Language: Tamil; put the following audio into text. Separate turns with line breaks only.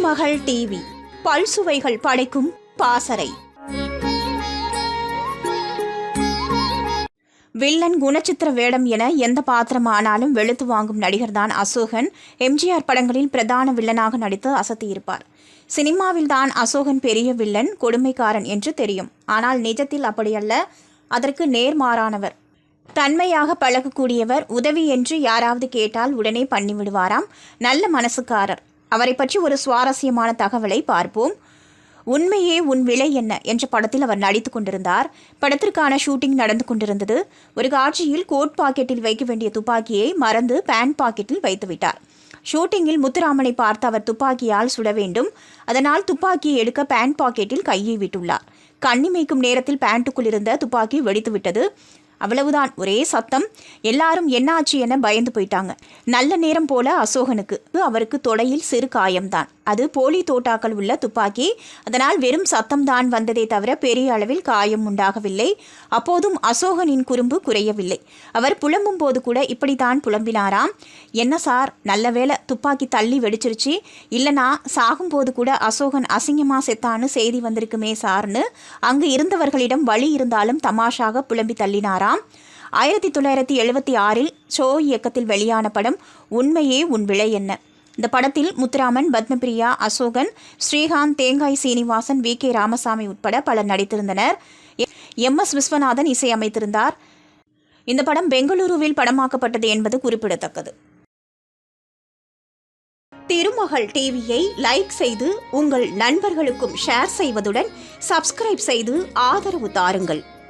திருமகள் டிவி பல்சுவைகள் படைக்கும் பாசறை. வில்லன் குணச்சித்திர வேடம் என எந்த பாத்திரமானாலும் வெளுத்து வாங்கும் நடிகர்தான் அசோகன். எம்ஜிஆர் படங்களில் பிரதான வில்லனாக நடித்து அசத்தியிருப்பார். சினிமாவில் தான் அசோகன் பெரிய வில்லன், கொடுமைக்காரன் என்று தெரியும். ஆனால் நிஜத்தில் அப்படியல்ல, அதற்கு நேர்மாறானவர். தன்மையாக பழகக்கூடியவர். உதவி என்று யாராவது கேட்டால் உடனே பண்ணிவிடுவாராம். நல்ல மனசுக்காரர். அவரை பற்றி ஒரு சுவாரஸ்யமான தகவலை பார்ப்போம். உண்மையே உன் விலை என்ன என்ற படத்தில் அவர் நடித்து கொண்டிருந்தார். படத்திற்கான ஷூட்டிங் நடந்து கொண்டிருந்தது. ஒரு காட்சியில் கோட் பாக்கெட்டில் வைக்க வேண்டிய துப்பாக்கியை மறந்து பேண்ட் பாக்கெட்டில் வைத்துவிட்டார். ஷூட்டிங்கில் முத்துராமனை பார்த்து அவர் துப்பாக்கியால் சுட வேண்டும். அதனால் துப்பாக்கியை எடுக்க பேண்ட் பாக்கெட்டில் கையை விட்டுள்ளார். கண்ணிமைக்கும் நேரத்தில் பேண்ட்டுக்குள் இருந்த துப்பாக்கி வெடித்துவிட்டது. அவ்வளவுதான், ஒரே சத்தம். எல்லாரும் என்னாச்சு என பயந்து போயிட்டாங்க. நல்ல நேரம் போல அசோகனுக்கு. அவருக்கு தொடையில் சிறு காயம்தான். அது போலி தோட்டாக்கள் உள்ள துப்பாக்கி. அதனால் வெறும் சத்தம்தான் வந்ததே தவிர பெரிய அளவில் காயம் உண்டாகவில்லை. அப்போதும் அசோகனின் குறும்பு குறையவில்லை. அவர் புலம்பும் போது கூட இப்படித்தான் புலம்பினாராம். என்ன சார், நல்ல வேளை துப்பாக்கி தள்ளி வெடிச்சிருச்சு, இல்லைனா சாகும்போது கூட அசோகன் அசிங்கமாக செத்தான்னு செய்தி வந்திருக்குமே சார்னு அங்கு இருந்தவர்களிடம் வழி இருந்தாலும் தமாஷாக புலம்பி தள்ளினாராம். 1976 ஷோ இயக்கத்தில் வெளியான படம் உண்மையே உன் விலை என்ன. இந்த படத்தில் முத்துராமன், பத்மபிரியா, அசோகன், ஸ்ரீகாந்த், தேங்காய் சீனிவாசன், VK ராமசாமி உட்பட பலர் நடித்திருந்தனர். MS விஸ்வநாதன் இசையமைத்திருந்தார். இந்த படம் பெங்களூருவில் படமாக்கப்பட்டது என்பது குறிப்பிடத்தக்கது. திருமகள் டிவியை லைக் செய்து உங்கள் நண்பர்களுக்கும் ஷேர் செய்வதுடன் சப்ஸ்கிரைப் செய்து ஆதரவு தாருங்கள்.